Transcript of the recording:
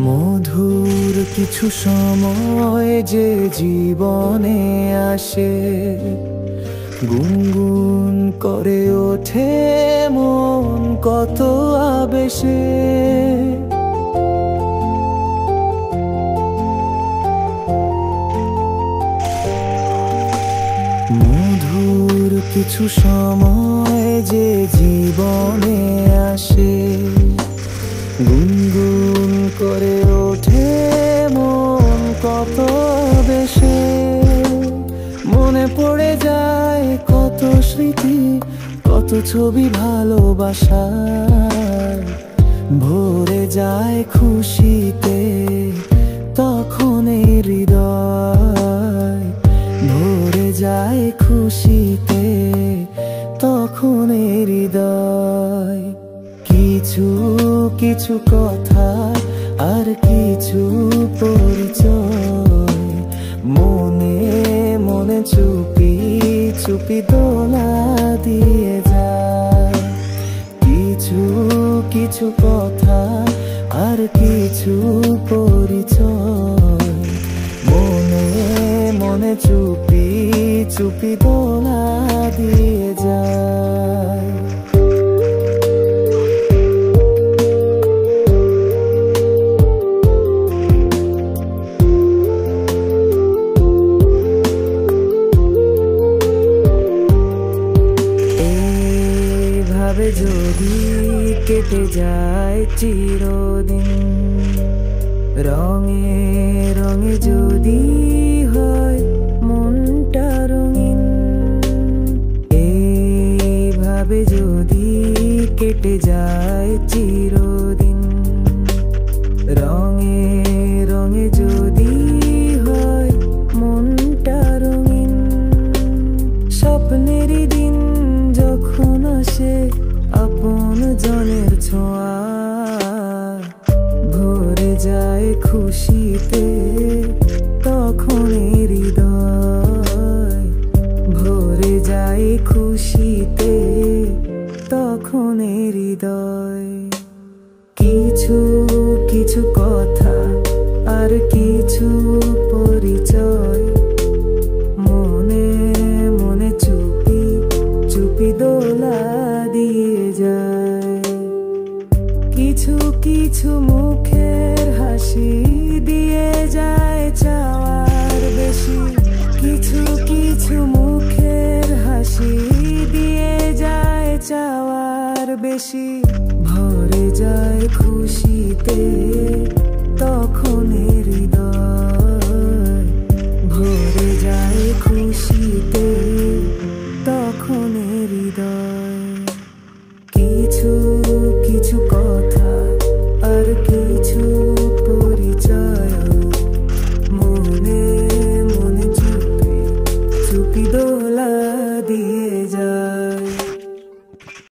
মধুর কিছু সময় যে জীবনে আসে, গুনগুন করে ওঠে মন কত আবেশে। মধুর কিছু সময় যে জীবনে আসে, গুনগুন করে ওঠে মন কত বেশি। মনে পড়ে যায় কত স্মৃতি, কত ছবি ভালোবাসার। ভরে যায় খুশিতে তখন এই হৃদয়, ভরে যায় খুশিতে তখন এই হৃদয়। কিছু কিছু কথা আর কিছু পরিচয়, মনে মনে চুপি চুপি দোলা দিয়ে যায়। কিছু কিছু কথা আর কিছু পরিচয়, মনে মনে চুপি চুপি দোলা দিয়ে যায়। যদি কেটে যায় চিরদিন, রঙে রঙে যদি হয় মনটা রঙিন, এইভাবে যদি কেটে যায় চিরদিন, রঙে রঙে যদি হয় মনটা রঙিন। স্বপ্নেরই দিন যখন আসে আপন জনের ছোঁয়া, ভরে যায় খুশিতে তখন হৃদয়, ভরে যায় খুশিতে তখন হৃদয়। কিছু কিছু কথা আর কিছু পরিচয়, মনে মনে চুপি চুপি দোলা দিয়ে যায়। কিছু কিছু মুখের হাসি দিয়ে যায় চাওয়ার বেশি, কিছু কিছু মুখের হাসি দিয়ে যায় চাওয়ার বেশি। ভরে যায় খুশিতে তখন হৃদয়।